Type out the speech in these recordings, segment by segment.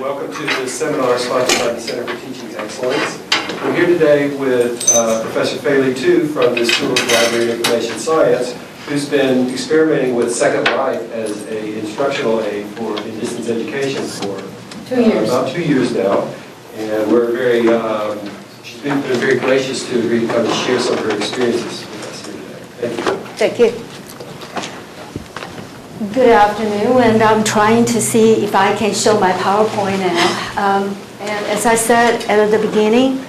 welcome to this seminar sponsored by the Center for Teaching Excellence. We're here today with Professor Faley Tu from the School of Library and Information Science, who's been experimenting with Second Life as an instructional aid for in distance education for 2 years. About 2 years now. And we're very, she's been very gracious to agree to come and share some of her experiences with us here today. Thank you. Thank you. Good afternoon, and I'm trying to see if I can show my PowerPoint now. And as I said at the beginning,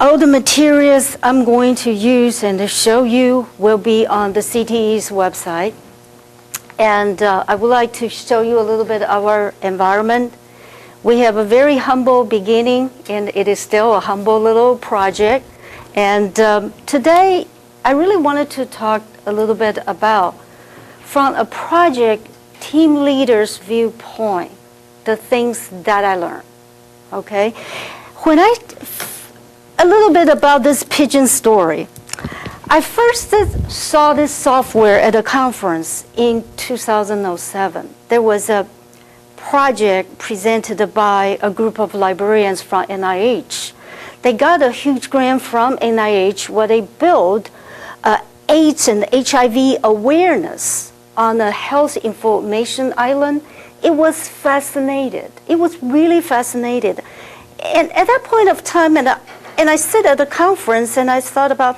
all the materials I'm going to use and to show you will be on the CTE's website. And I would like to show you a little bit of our environment. We have a very humble beginning, and it is still a humble little project. And today, I really wanted to talk a little bit about, from a project team leader's viewpoint, the things that I learned, okay? A little bit about this pigeon story. I first saw this software at a conference in 2007. There was a project presented by a group of librarians from NIH. They got a huge grant from NIH where they built AIDS and HIV awareness on a health information island. It was fascinating. It was really fascinating. And at that point of time, and I sit at the conference and I thought about,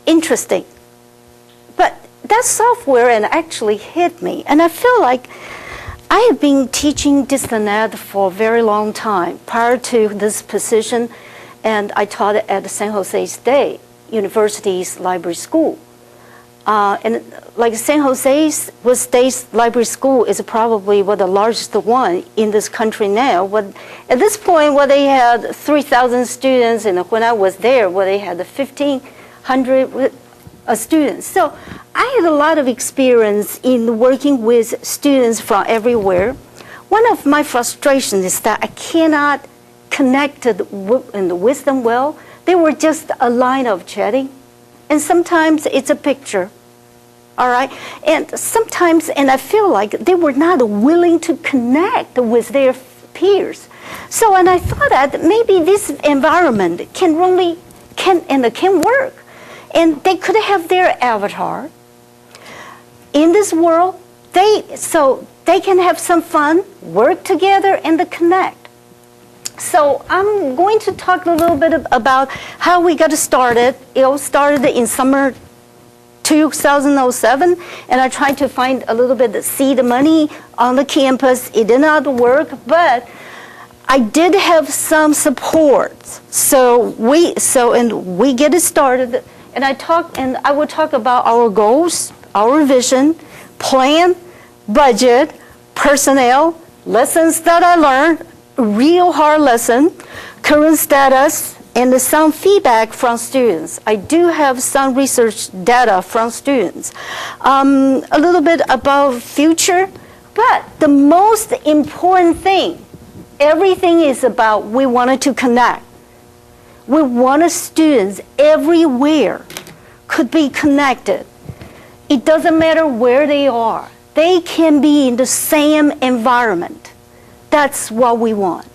interesting. But that software actually hit me. And I feel like I have been teaching distant ed for a very long time. Prior to this position, and I taught at the San Jose State University's library school. And like San Jose State's library school is probably the largest one in this country now. At this point, they had 3,000 students, and when I was there, they had 1,500 students. So I had a lot of experience in working with students from everywhere. One of my frustrations is that I cannot connect with them well. They were just a line of chatting. And sometimes it's a picture, all right? And sometimes, and I feel like they were not willing to connect with their peers. So, and I thought that maybe this environment can work. And they could have their avatar in this world, so they can have some fun, work together, and connect. So I'm going to talk a little bit about how we got started. It all started in summer 2007, and I tried to find a little bit of seed money on the campus. It did not work, but I did have some support. So we get it started, and I will talk about our goals, our vision, plan, budget, personnel, lessons that I learned, real hard lesson, current status, and some feedback from students. I do have some research data from students. A little bit about future, but the most important thing, everything is about we wanted to connect. We wanted students everywhere could be connected. It doesn't matter where they are. They can be in the same environment. That's what we want.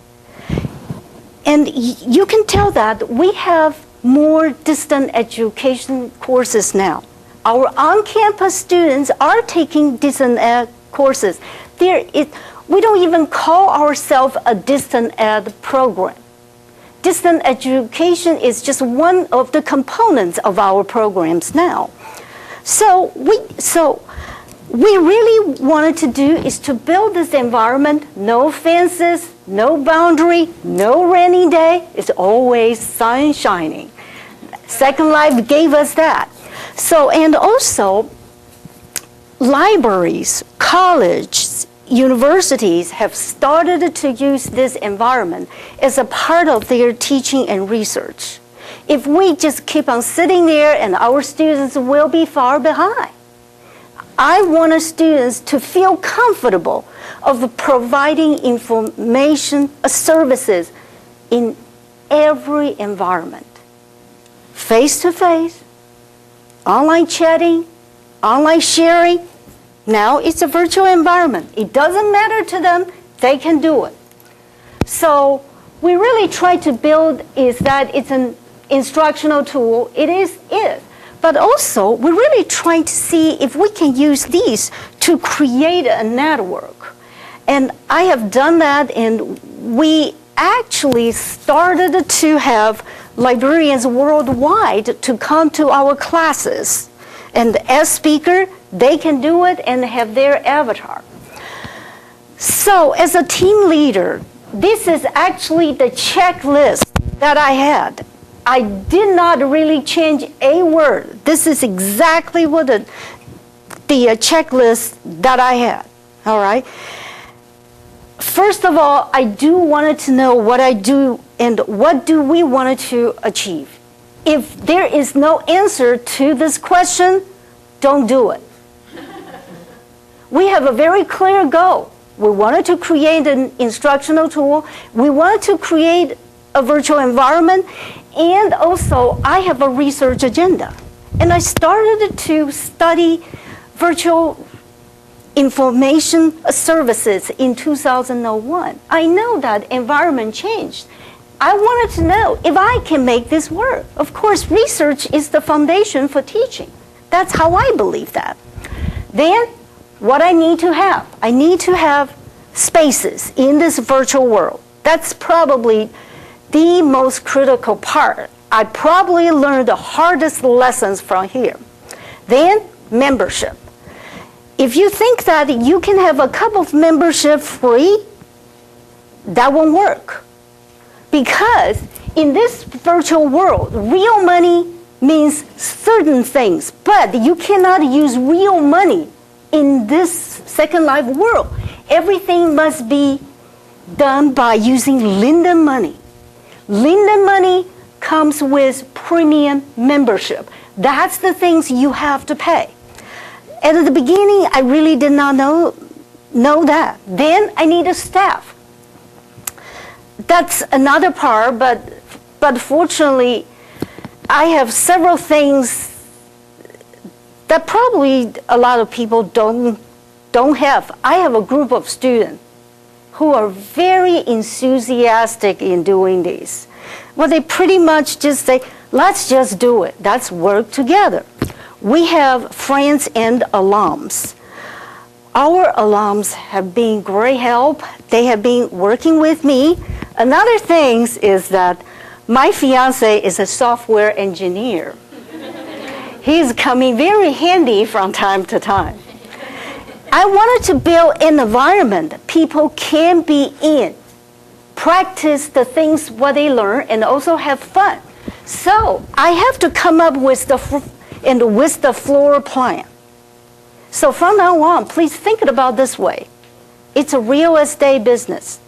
And you can tell that we have more distant education courses now. Our on-campus students are taking distant ed courses. We don't even call ourselves a distant ed program. Distant education is just one of the components of our programs now. So we really wanted to do is to build this environment, no fences, no boundary, no rainy day. It's always sun shining. Second Life gave us that. So, and also, libraries, colleges, universities have started to use this environment as a part of their teaching and research. If we just keep on sitting there, and our students will be far behind. I want students to feel comfortable of providing information, services in every environment. Face-to-face, online chatting, online sharing, Now it's a virtual environment. It doesn't matter to them. They can do it. So we really try to build is that it's an instructional tool. It is. But also, we're really trying to see if we can use these to create a network. And I have done that, and we actually started to have librarians worldwide to come to our classes. And as speaker, they can do it and have their avatar. So as a team leader, this is actually the checklist that I had. I did not really change a word. This is exactly what the checklist that I had, all right? First of all, I do wanted to know what I do and what do we want to achieve. If there is no answer to this question, don't do it. We have a very clear goal. We wanted to create an instructional tool. We wanted to create a virtual environment. And also, I have a research agenda. And I started to study virtual information services in 2001. I know that environment changed. I wanted to know if I can make this work. Of course, research is the foundation for teaching. That's how I believe that. Then, what I need to have spaces in this virtual world. That's probably the most critical part. I probably learned the hardest lessons from here. Then, membership. If you think that you can have a cup of membership free, that won't work. Because in this virtual world, real money means certain things, but you cannot use real money in this Second Life world. Everything must be done by using Linden money. Linden money comes with premium membership. That's the things you have to pay. At the beginning, I really did not know that. Then I need a staff. That's another part, but fortunately, I have several things that probably a lot of people don't have. I have a group of students who are very enthusiastic in doing this. Well, they pretty much just say, let's just do it. Let's work together. We have friends and alums. Our alums have been great help. They have been working with me. Another thing is that my fiance is a software engineer. He's coming very handy from time to time. I wanted to build an environment people can be in, practice the things what they learn, and also have fun. So I have to come up with the floor plan. So from now on, please think about this way. It's a real estate business.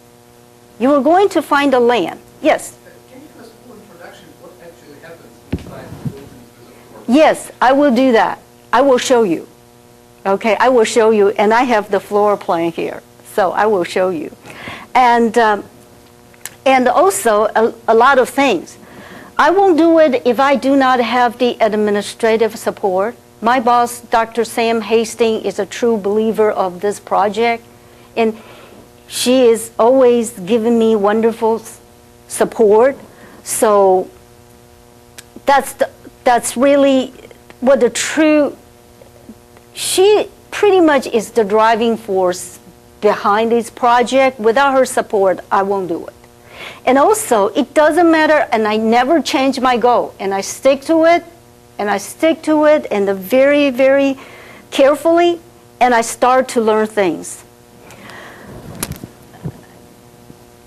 You are going to find a land. Yes? Can you give us a full introduction of what actually happens inside the building? Yes, I will do that. I will show you. Okay, I will show you, and I have the floor plan here, so I will show you. And also a lot of things. I won't do it if I do not have the administrative support. My boss, Dr. Sam Hastings, is a true believer of this project, and she is always giving me wonderful support. So that's really what the true. She pretty much is the driving force behind this project. Without her support, I won't do it. And also, it doesn't matter, and I never change my goal, and I stick to it, and very, very carefully, and I start to learn things.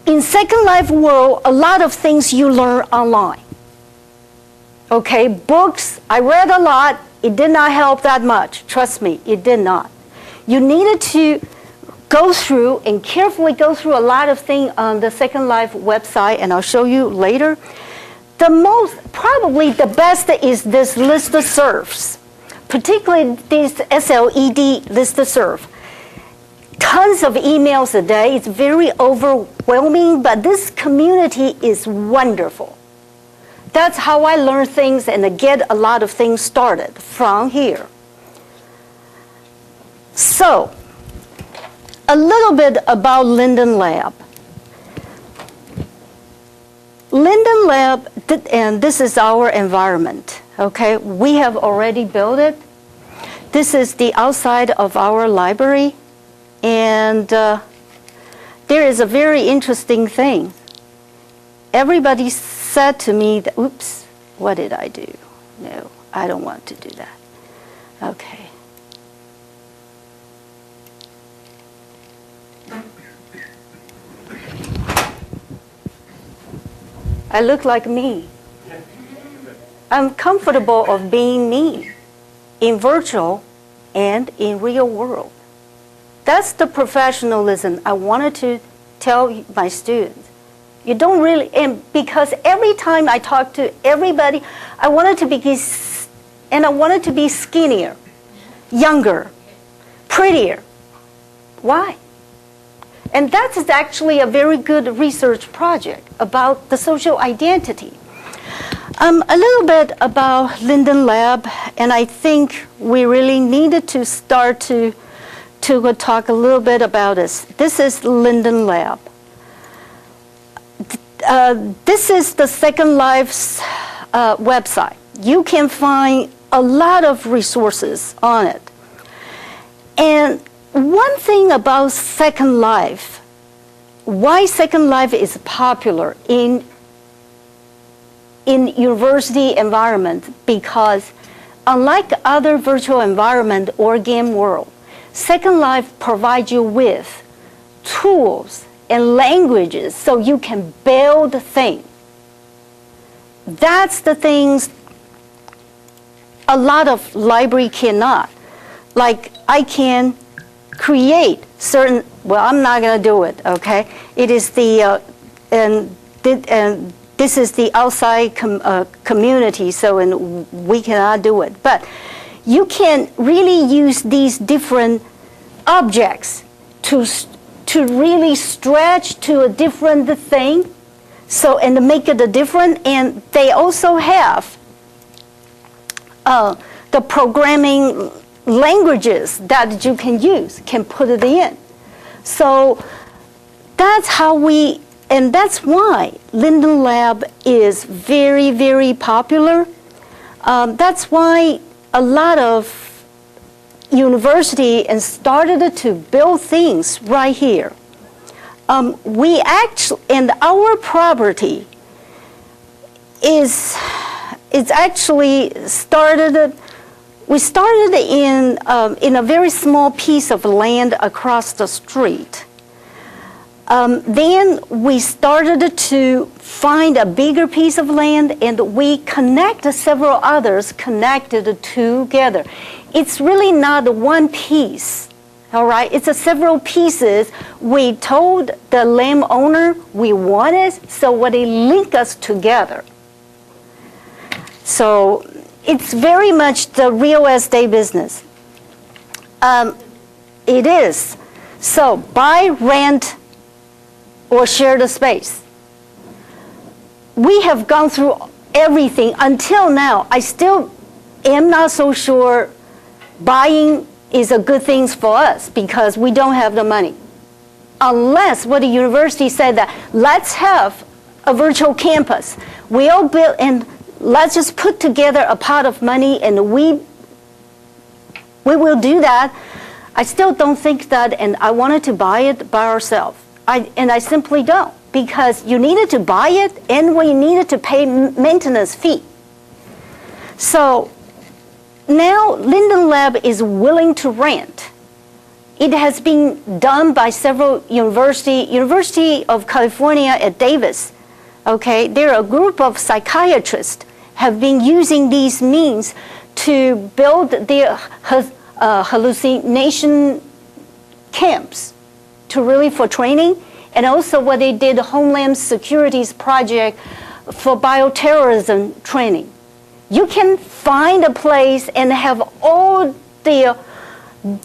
In Second Life world, a lot of things you learn online. Okay, books, I read a lot. It did not help that much. Trust me, it did not. You needed to go through and carefully go through a lot of things on the Second Life website, and I'll show you later. Probably the best is this listservs, particularly this SLED listserv. Tons of emails a day. It's very overwhelming, but this community is wonderful. That's how I learn things and get a lot of things started from here. So, a little bit about Linden Lab. Linden Lab, and this is our environment, okay? We have already built it. This is the outside of our library, and there is a very interesting thing. Everybody said to me that, oops, what did I do? No, I don't want to do that. Okay. I look like me. I'm comfortable of being me in virtual and in real world. That's the professionalism I wanted to tell my students. You don't really, and because every time I talk to everybody, I wanted to be skinnier, younger, prettier. Why? And that is actually a very good research project about the social identity. A little bit about Linden Lab, and I think we really needed to start to talk a little bit about this. This is Linden Lab. This is the Second Life's website. You can find a lot of resources on it. And one thing about Second Life, why Second Life is popular in university environment, because unlike other virtual environment or game world, Second Life provides you with tools and languages so you can build things. That's the things a lot of library cannot. Like I can create certain, well, I'm not going to do it, okay? It is the, and this is the outside community, so we cannot do it. But you can really use these different objects to really stretch to a different thing, so, and make it a different, and they also have the programming languages that you can use, can put it in. So that's how we, and that's why Linden Lab is very, very popular. That's why a lot of university and started to build things right here. We actually, and our property is actually started. We started in a very small piece of land across the street. Then we started to find a bigger piece of land, and we connected several others connected together. It's really not one piece, all right? It's several pieces. We told the landowner we wanted, so what they link us together. So it's very much the real estate business. It is. So buy, rent, or share the space. We have gone through everything until now. I still am not so sure buying is a good thing for us because we don't have the money. Unless what the university said that let's have a virtual campus. We all build and let's just put together a pot of money and we will do that. I still don't think that, and I wanted to buy it by ourselves. I simply don't, because you needed to buy it and we needed to pay maintenance fee. So now Linden Lab is willing to rent. It has been done by several University of California at Davis. Okay, there are a group of psychiatrists have been using these means to build their hallucination camps to really for training, and also what they did Homeland Security's project for bioterrorism training. You can find a place and have all the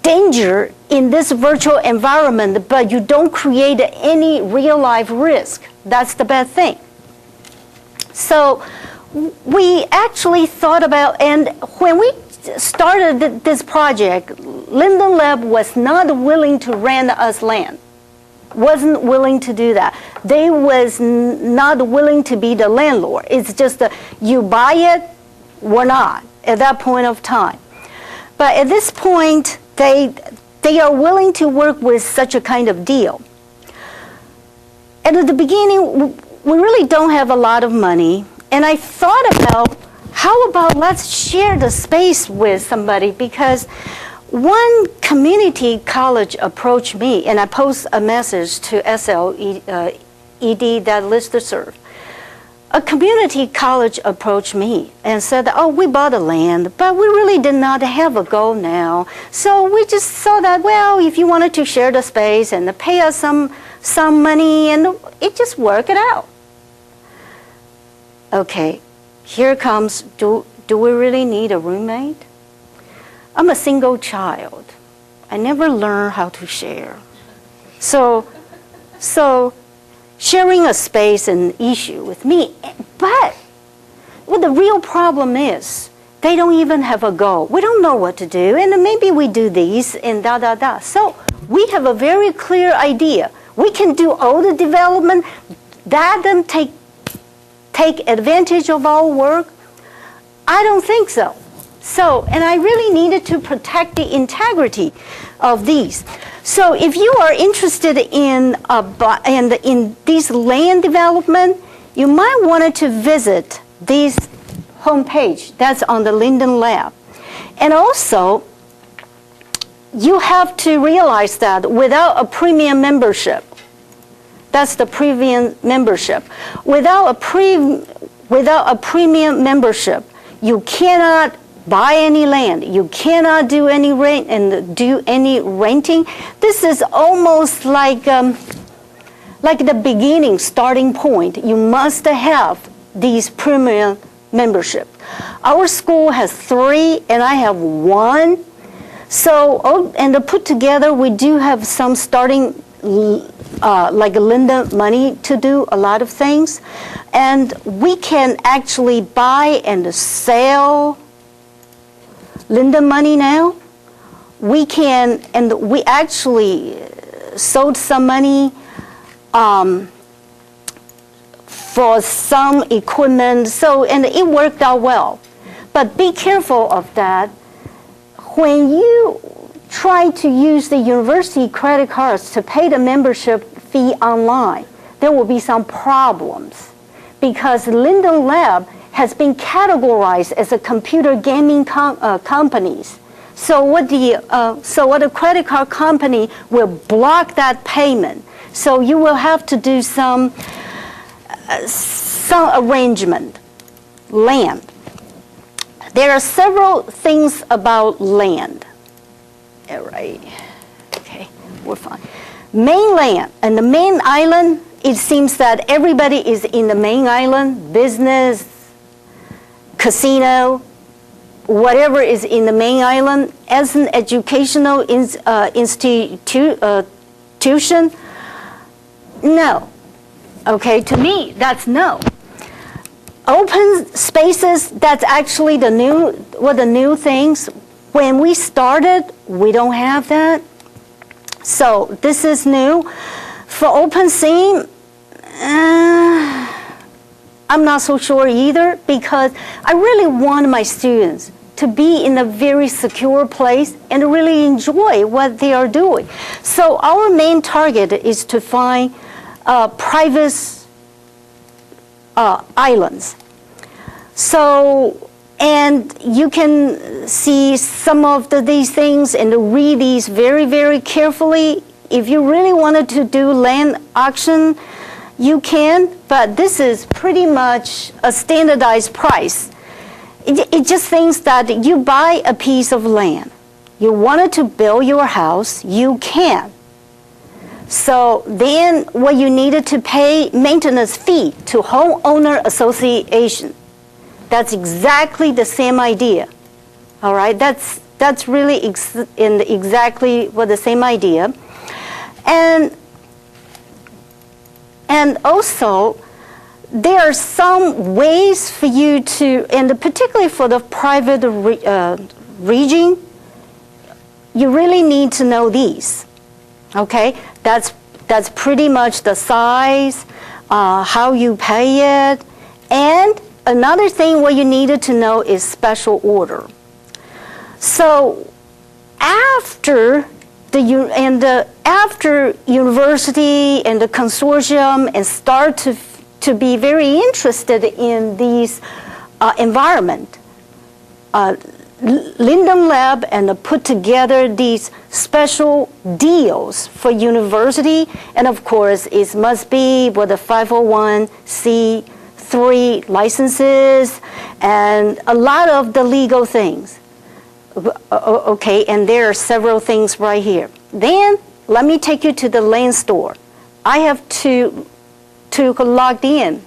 danger in this virtual environment, but you don't create any real life risk. That's the bad thing. So we actually thought about, and when we started this project, Linden Lab was not willing to rent us land. Wasn't willing to do that. They was not willing to be the landlord. It's just you buy it, we're not at that point of time. But at this point, they are willing to work with such a kind of deal. And at the beginning, we really don't have a lot of money, and I thought about, how about let's share the space with somebody, because one community college approached me, and I post a message to SLED, that listserv. A community college approached me and said, oh, we bought the land, but we really did not have a goal now. So we just saw that, well, if you wanted to share the space and pay us some money, and it just worked it out. Okay, here comes, do we really need a roommate? I'm a single child. I never learned how to share. So sharing a space is an issue with me. But what the real problem is, they don't even have a goal. We don't know what to do, and maybe we do these and da. So we have a very clear idea. We can do all the development. That doesn't take advantage of our work. I don't think so. So, and I really needed to protect the integrity of these. So if you are interested in these land development, you might want to visit this homepage that's on the Linden Lab. And also, you have to realize that without a premium membership, that's the premium membership. Without a premium membership, you cannot buy any land. You cannot do any rent and do any renting. This is almost like the beginning, starting point. You must have these premium membership. Our school has 3, and I have 1. So, and to put together, we do have some starting like Linden money to do a lot of things, and we can actually buy and sell Linden money now. We can, and we actually sold some money for some equipment. So, and it worked out well. But be careful of that. When you try to use the university credit cards to pay the membership fee online, there will be some problems, because Linden Lab has been categorized as a computer gaming companies. So what the credit card company will block that payment. So you will have to do some arrangement. Land. There are several things about land. All right. Okay, we're fine. Mainland and the main island, it seems that everybody is in the main island, business, casino, whatever is in the main island. As an educational institution, no. Okay, to me, that's no. Open spaces, that's actually the new things. When we started, we don't have that. So this is new. For open scene, I'm not so sure either, because I really want my students to be in a very secure place and really enjoy what they are doing. So our main target is to find private islands. So, and you can see some of these things and read these very, very carefully. If you really wanted to do land auction, you can, but this is pretty much a standardized price. It just thinks that you buy a piece of land. You wanted to build your house, you can. So then what you needed to pay maintenance fee to homeowner association. That's exactly the same idea. All right, that's really exactly what the same idea. And also, there are some ways for you to, and particularly for the private region, you really need to know these. Okay, that's pretty much the size, how you pay it, and another thing what you needed to know is special order. So after after university and the consortium and start to be very interested in these environment, Linden Lab and put together these special deals for university, and of course it must be with the 501c3 licenses and a lot of the legal things. Okay, and there are several things right here. Then let me take you to the land store. I have to log in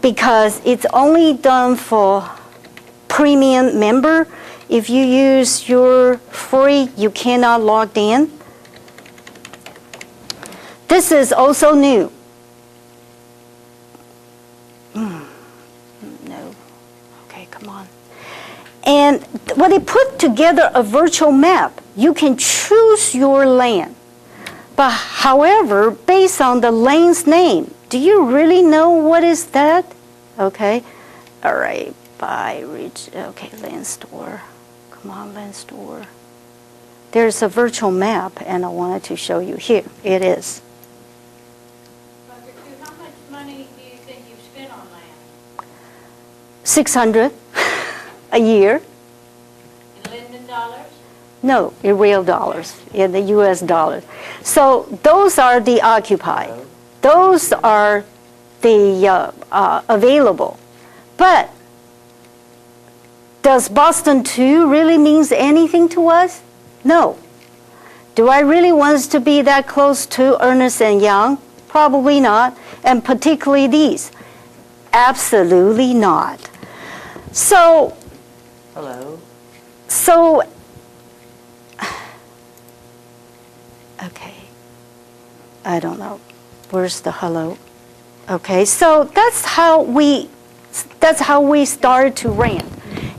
because it's only done for premium member. If you use your free, you cannot log in. This is also new. No. Okay, come on. And when they put together a virtual map, you can choose your land. But however, based on the land's name, do you really know what is that? Okay, all right, by region, okay, land store. Come on, land store. There's a virtual map, and I wanted to show you here. It is. Dr. Chu, how much money do you think you've spent on land? 600 a year. In Linden dollars? No, in real dollars, in the U.S. dollars. So those are the occupied. Those are the available. But does Boston 2 really means anything to us? No. Do I really want us to be that close to Ernst & Young? Probably not. And particularly these? Absolutely not. So, hello. So, okay, I don't know. Where's the hello? Okay, so that's how we started to rent.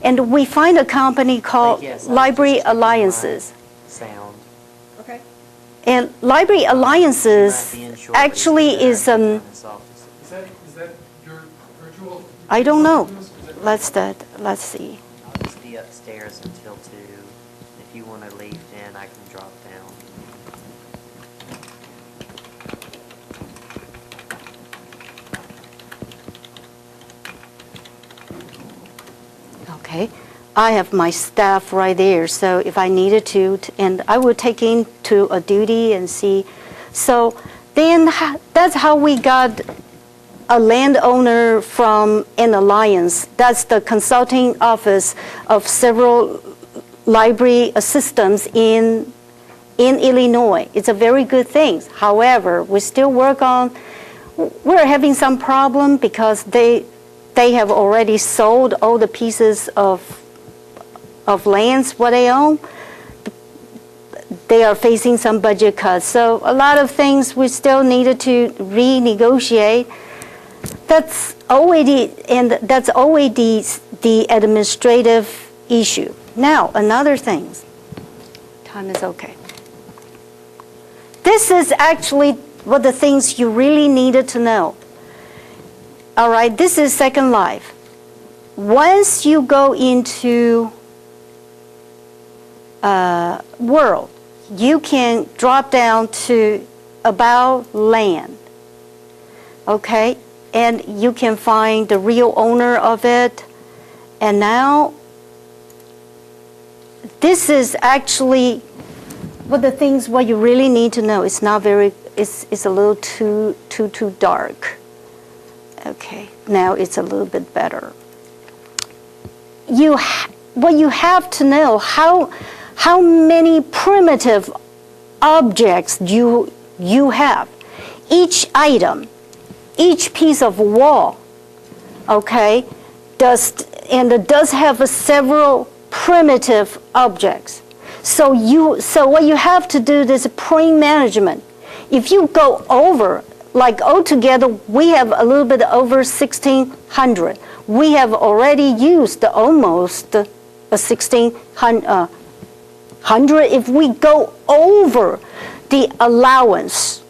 And we find a company called Library Alliances. Sound. Okay. And Library Alliances actually is, Is that your virtual? I don't know. Let's see. I'll just be upstairs until 2. If you want to leave, then I can drop down. Okay, I have my staff right there, so if I needed to, and I would take into a duty and see. So then that's how we got a landowner from an alliance. That's the consulting office of several library assistants in Illinois. It's a very good thing. However, we still we're having some problem because they have already sold all the pieces of lands what they own. They are facing some budget cuts. So a lot of things we still needed to renegotiate. That's already the administrative issue. Now, another thing. Time is okay. This is actually what the things you really needed to know. All right, this is Second Life. Once you go into world, you can drop down to about land. Okay, and you can find the real owner of it. And now, this is actually what you really need to know. It's not very. It's a little too dark. Okay, now it's a little bit better. What you have to know how many primitive objects you have. Each item, each piece of wall, okay, does have several primitive objects. So what you have to do is pre-management. If you go over, like altogether, we have a little bit over 1,600. We have already used almost 1,600. If we go over the allowance,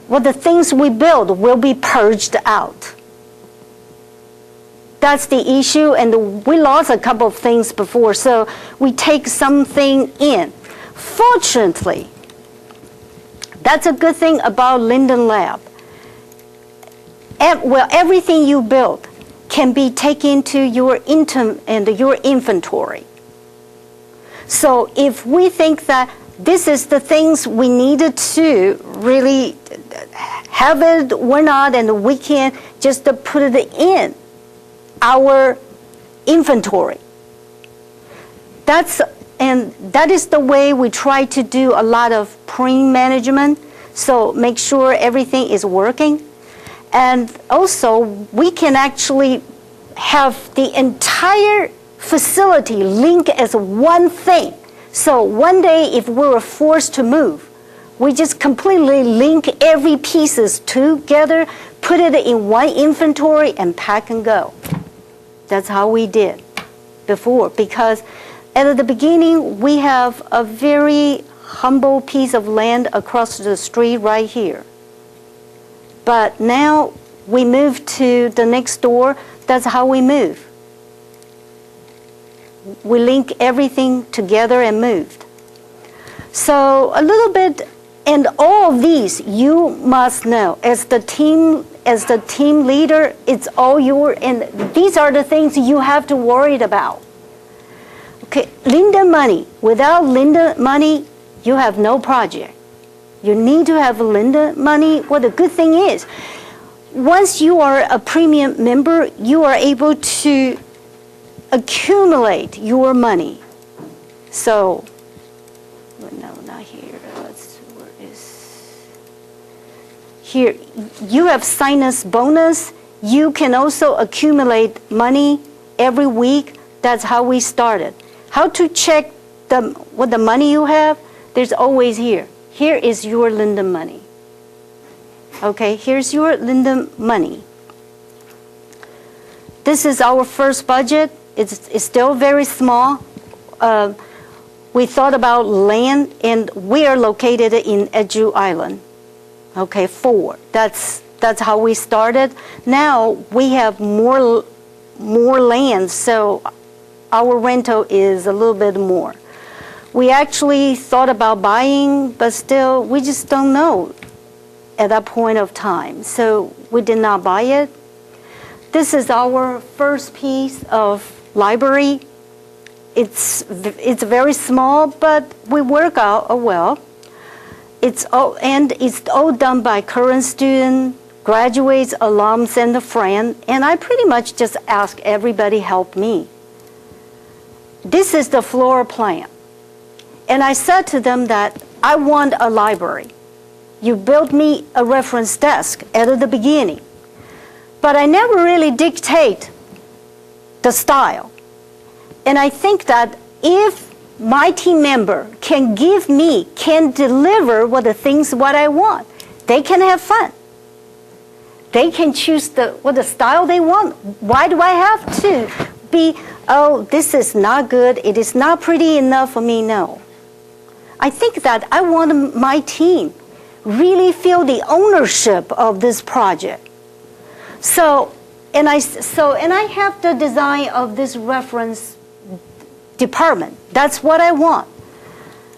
well, the things we build will be purged out. That's the issue, and we lost a couple of things before, so we take something in. Fortunately, that's a good thing about Linden Lab. Well, everything you build can be taken to your inventory. So if we think that this is the things we needed to really have it or not, and we can just put it in our inventory. That is the way we try to do a lot of pre-management, so make sure everything is working. And also, we can actually have the entire facility linked as one thing. So one day, if we were forced to move, we just completely link every pieces together, put it in one inventory, and pack and go. That's how we did before, because at the beginning, we have a very humble piece of land across the street right here. But now we move to the next door. That's how we move. We link everything together and moved. So a little bit, and all of these you must know as the team leader. It's all and these are the things you have to worry about. Okay, Linden money. Without Linden money, you have no project. You need to have Linden money. Well, the good thing is, once you are a premium member, you are able to accumulate your money. So, no, not here. Where is here? You have sinus bonus. You can also accumulate money every week. That's how we started. How to check what the money you have? There's always here. Here is your Linden money. Okay, here's your Linden money. This is our first budget. It's still very small. We thought about land, and we are located in Eju Island. Okay, 4. That's how we started. Now we have more land, so our rental is a little bit more. We actually thought about buying, but still, we just don't know at that point of time. So we did not buy it. This is our first piece of library. It's very small, but we work out well. It's all done by current student, graduates, alums, and a friend. And I pretty much just ask everybody help me. This is the floor plan. And I said to them that I want a library. You built me a reference desk at the beginning. But I never really dictate the style. And I think that if my team member can deliver what I want, they can have fun. They can choose what the style they want. Why do I have to be, oh, this is not good, it is not pretty enough for me? No. I think that I want my team really feel the ownership of this project. And I have the design of this reference department. That's what I want.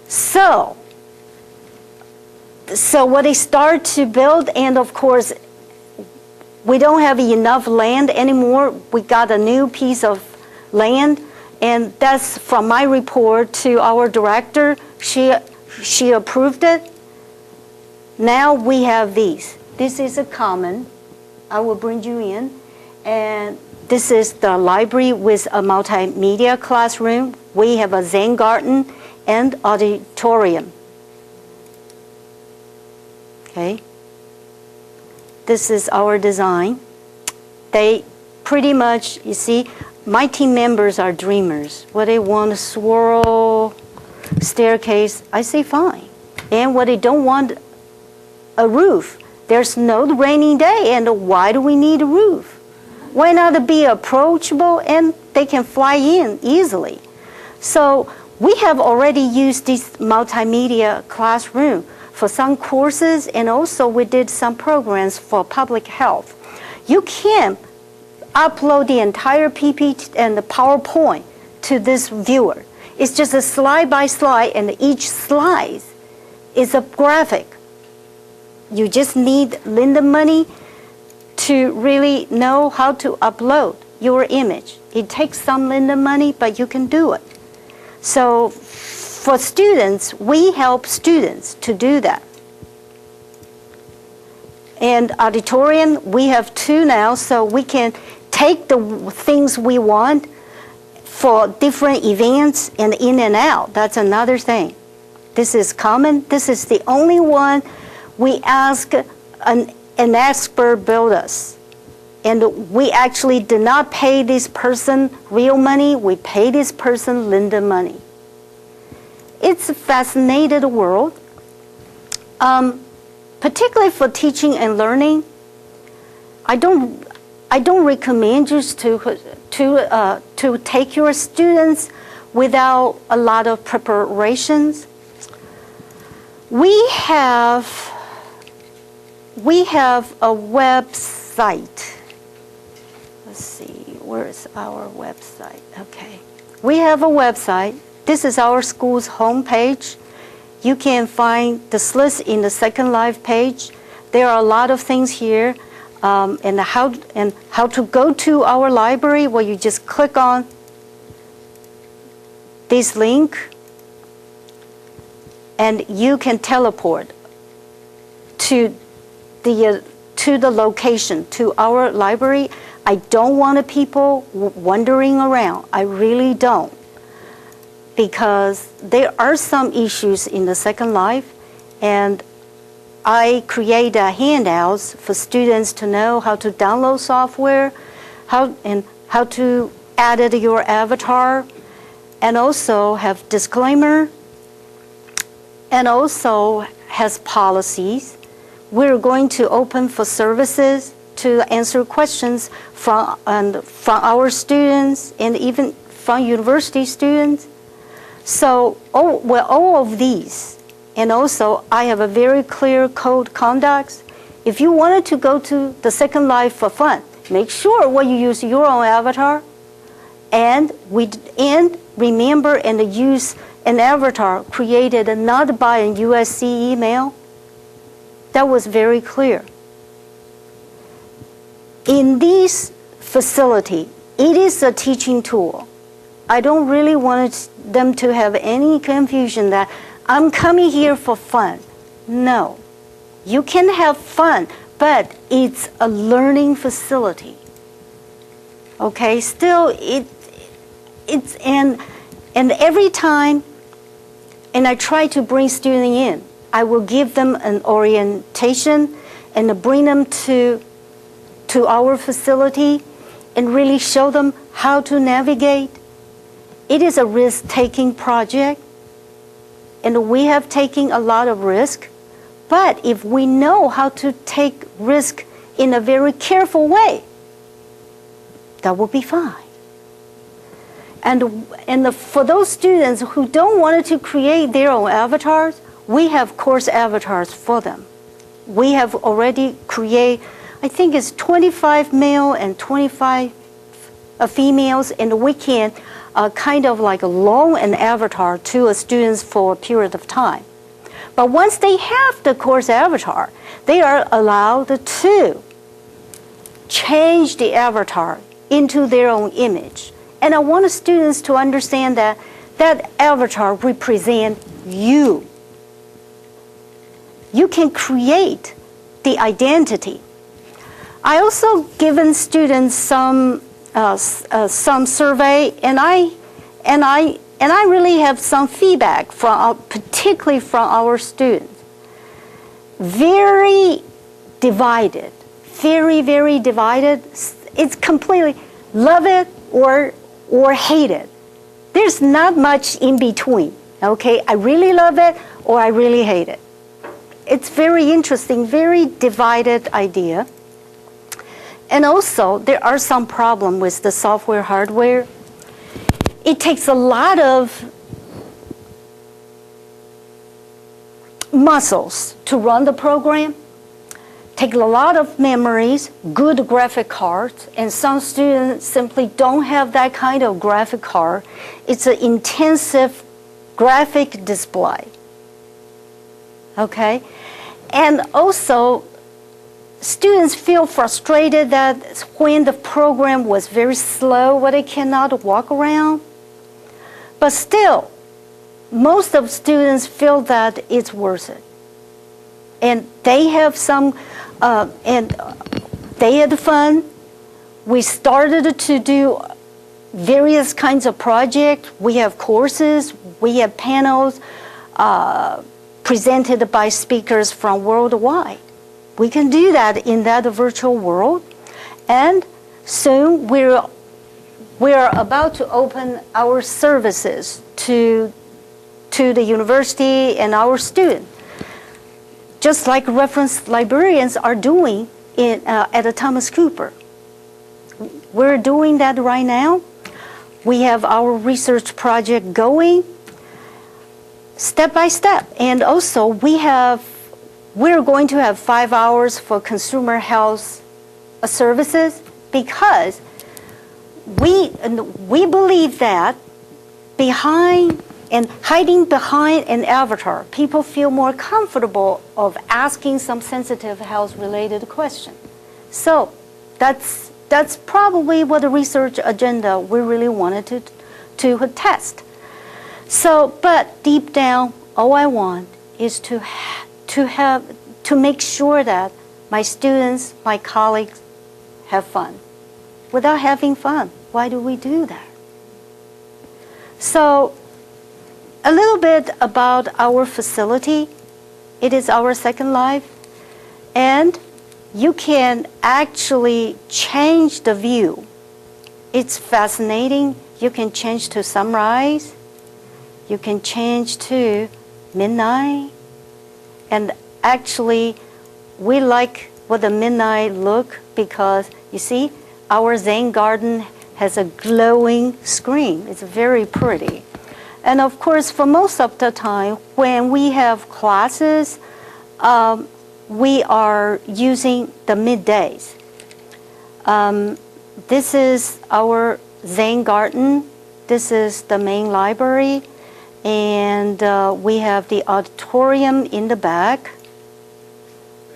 So what they start to build, and of course, we don't have enough land anymore. We got a new piece of land, and that's from my report to our director. She approved it. Now we have these. This is a common. I will bring you in. And this is the library with a multimedia classroom. We have a Zen garden and auditorium. Okay. This is our design. They pretty much, you see, my team members are dreamers. What they want, a swirl staircase, I say fine. And what they don't want, a roof. There's no rainy day, and why do we need a roof? Why not be approachable and they can fly in easily? So we have already used this multimedia classroom for some courses, and also we did some programs for public health. You can upload the entire PPT and the PowerPoint to this viewer. It's just a slide by slide, and each slide is a graphic. You just need Linden money to really know how to upload your image. It takes some Linden money, but you can do it. So for students, we help students to do that. And auditorium, we have 2 now, so we can take the things we want for different events and in and out. That's another thing. This is common. This is the only one we ask an expert build us. And we actually did not pay this person real money. We pay this person Linden money. It's a fascinating world. Particularly for teaching and learning, I don't recommend you to take your students without a lot of preparations. We have a website. Let's see, where is our website? Okay, we have a website. This is our school's homepage. You can find the list in the Second Life page. There are a lot of things here, and how to go to our library. Well, you just click on this link, and you can teleport to the location, to our library. I don't want people wandering around. I really don't. Because there are some issues in the Second Life, and I create handouts for students to know how to download software, how to edit your avatar, and also have disclaimer, and also has policies. We're going to open for services to answer questions from our students and even from university students. So, all of these, and also I have a very clear code conduct. If you wanted to go to the Second Life for fun, make sure you use your own avatar, and remember and use an avatar created not by a USC email. That was very clear. In this facility, it is a teaching tool. I don't really want them to have any confusion that I'm coming here for fun. No. You can have fun, but it's a learning facility. Okay, still it's and every time, and I try to bring students in, I will give them an orientation and bring them to our facility and really show them how to navigate. It is a risk-taking project, and we have taken a lot of risk. But if we know how to take risk in a very careful way, that will be fine. And for those students who don't want to create their own avatars, we have course avatars for them. We have already created, I think it's 25 male and 25 females, and we can kind of like loan an avatar to a student for a period of time. But once they have the course avatar, they are allowed to change the avatar into their own image. And I want the students to understand that that avatar represents you. You can create the identity. I also given students some survey, and I really have some feedback particularly from our students. Very divided, very divided. It's completely love it or hate it. There's not much in between. Okay, I really love it or I really hate it. It's very interesting, very divided idea. And also, there are some problems with the software hardware. it takes a lot of muscles to run the program, take a lot of memories, good graphic cards, and some students simply don't have that kind of graphic card. It's an intensive graphic display. Okay? And also, students feel frustrated that when the program was very slow, they cannot walk around. But still, most of students feel that it's worth it. And they have some, and they had fun. We started to do various kinds of projects. We have courses, we have panels presented by speakers from worldwide. We can do that in that virtual world. And soon we're about to open our services to the university and our students, just like reference librarians are doing at the Thomas Cooper. We're doing that right now. We have our research project going step by step. And also we're going to have 5 hours for consumer health services, because we believe that hiding behind an avatar, people feel more comfortable of asking some sensitive health-related question. So that's probably what the research agenda we really wanted to test. So, but deep down, all I want is to make sure that my students, my colleagues, have fun. Without having fun, why do we do that? So, a little bit about our facility. It is our second life, and you can actually change the view. It's fascinating. You can change to sunrise. You can change to midnight. And actually, we like what the midnight look, because you see, our Zen garden has a glowing screen. It's very pretty. And of course, for most of the time, when we have classes, we are using the middays. This is our Zen garden. This is the main library. And we have the auditorium in the back.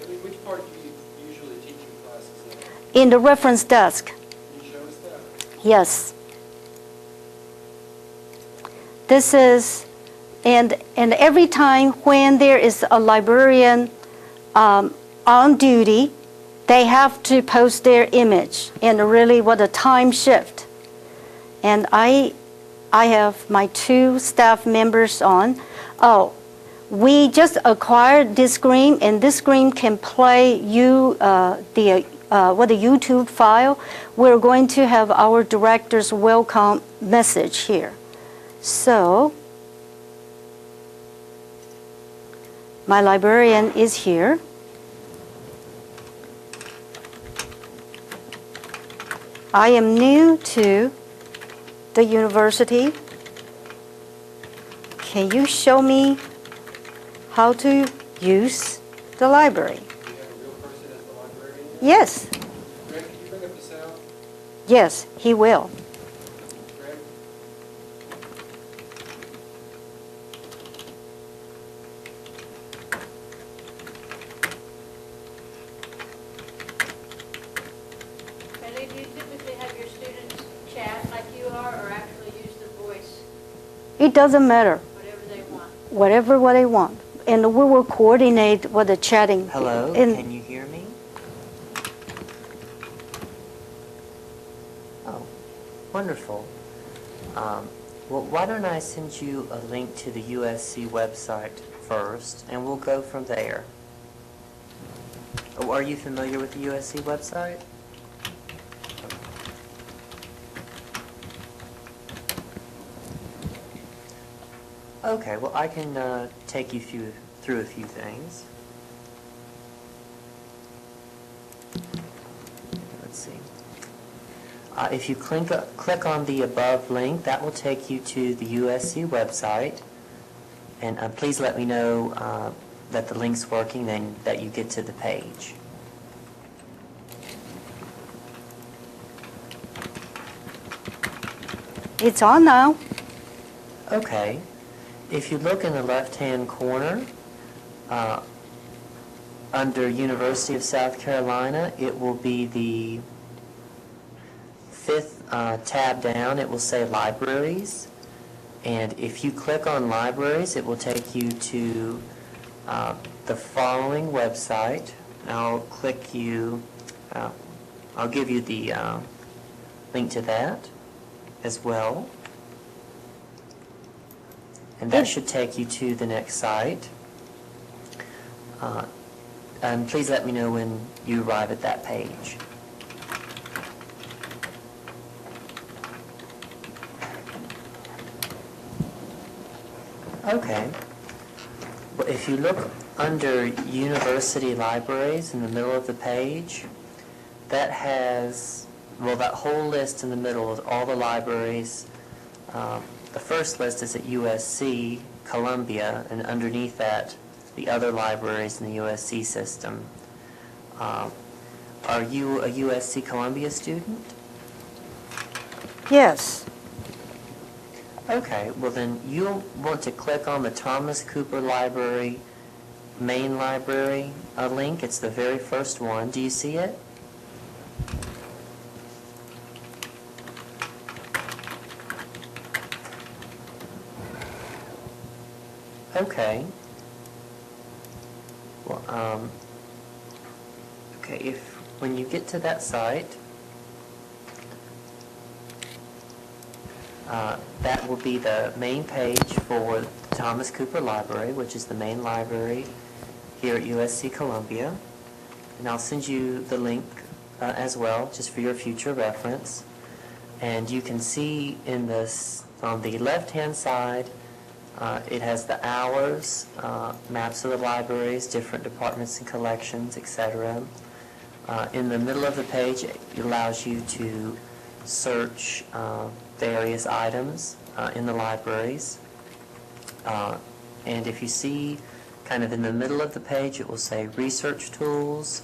Which part do you usually teach your classes In the reference desk. Can you show us that? Yes. This is, and every time when there is a librarian on duty, they have to post their image and really what a time shift. And I have my 2 staff members on. Oh, we just acquired this screen, and this screen can play the YouTube file. We're going to have our director's welcome message here. So, my librarian is here. I am new to the university. Can you show me how to use the library? Do you have a real person as the librarian? Yes. Greg, can you bring up the sound? Yes, he will. Greg? Kelly, do you typically have your students chat like you are, or actually use the voice, It doesn't matter. whatever they want? Whatever what they want. And we will coordinate with the chatting. Hello, And can you hear me? Oh, wonderful. Well, why don't I send you a link to the USC website first, and we'll go from there. Oh, are you familiar with the USC website? Okay, well, I can take you through a few things. Let's see. If you click on the above link, that will take you to the USC website. And please let me know that the link's working, then that you get to the page. It's on now. Okay. If you look in the left-hand corner, under University of South Carolina, it will be the 5th tab down. It will say Libraries. And if you click on Libraries, it will take you to the following website. I'll give you the link to that as well. And that should take you to the next site. And please let me know when you arrive at that page. Okay. Well, if you look under University Libraries in the middle of the page, that has, well, that whole list in the middle is all the libraries. The first list is at USC, Columbia, and underneath that, the other libraries in the USC system. Are you a USC Columbia student? Yes. Okay, well then you'll want to click on the Thomas Cooper Library main library link. It's the very first one. Do you see it? Okay. Well, okay, when you get to that site, that will be the main page for the Thomas Cooper Library, which is the main library here at USC Columbia. And I'll send you the link as well, just for your future reference. And you can see in this, on the left-hand side, it has the hours, maps of the libraries, different departments and collections, etc. In the middle of the page, it allows you to search various items in the libraries. And if you see kind of in the middle of the page, it will say Research Tools,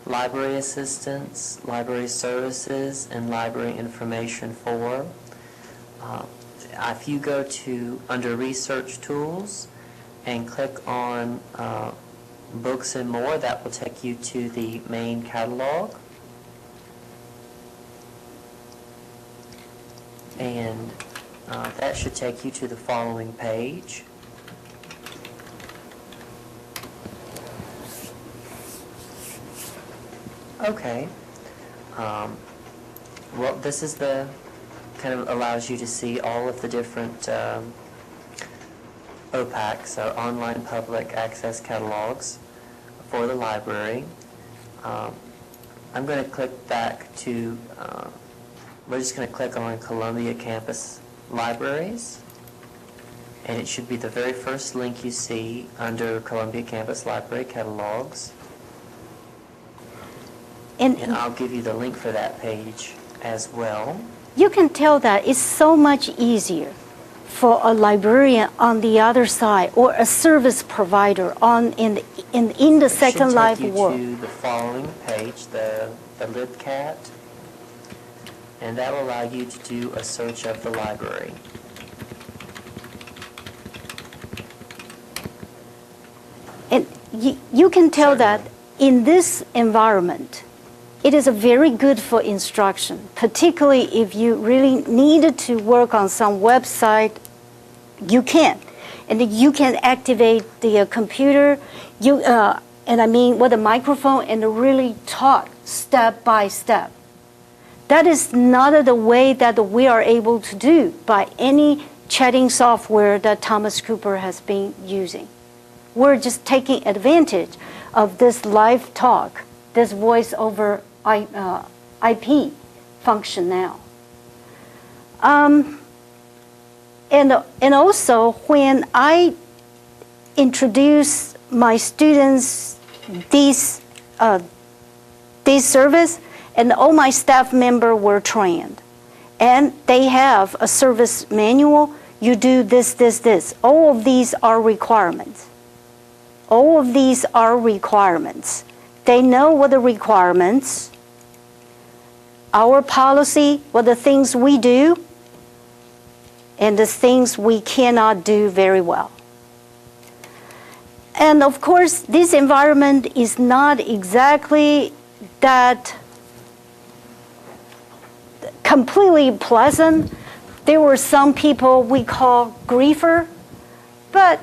Library Assistance, Library Services, and Library Information for. If you go to under Research Tools and click on Books and More, that will take you to the main catalog. And that should take you to the following page. Okay. Well, this is the kind of allows you to see all of the different OPACs, or online public access catalogs, for the library. I'm going to click back to, we're just going to click on Columbia Campus Libraries, and it should be the very first link you see under Columbia Campus Library Catalogs. And I'll give you the link for that page as well. You can tell that it's so much easier for a librarian on the other side, or a service provider in the Second Life world. It should take you to the following page, the LibCat, and that will allow you to do a search of the library. And you can tell that in this environment, it is very good for instruction, particularly if you really needed to work on some website, you can. And you can activate the computer, and I mean with a microphone, and really talk step by step. That is not the way that we are able to do by any chatting software that Thomas Cooper has been using. We're just taking advantage of this live talk, this voice over IP function now. And also, when I introduce my students this service, and all my staff members were trained. And they have a service manual. You do this, this, this. All of these are requirements. All of these are requirements. They know what the requirements, our policy, what the things we do, and the things we cannot do very well. And of course, this environment is not exactly that completely pleasant. There were some people we call griefer, but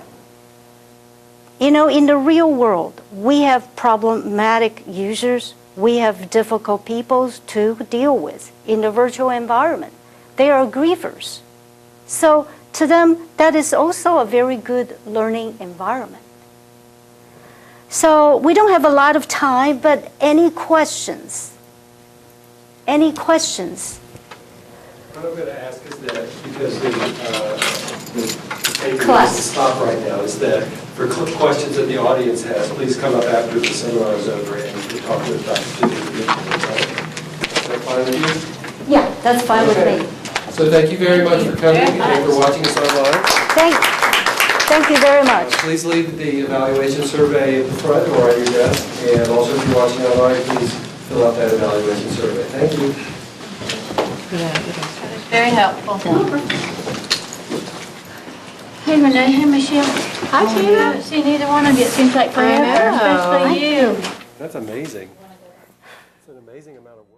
in the real world, we have problematic users. We have difficult people to deal with in the virtual environment. They are griefers. So to them, that is also a very good learning environment. So we don't have a lot of time, but any questions? Any questions? What I'm going to ask is that, because the paper Class. has to stop right now, is that for questions that the audience has, please come up after the seminar is over and you can talk with Dr. Tudor. Is that fine with you? Yeah, that's fine with Okay. me. So thank you very much for coming and for watching us online. Thank you very much. Please leave the evaluation survey at the front or on your desk. And also, if you're watching online, please fill out that evaluation survey. Thank you. Very helpful. Hey Renee, hey Michelle. Hi, Tina. See neither one of you, it seems like forever, I know. especially you. That's amazing. It's an amazing amount of work.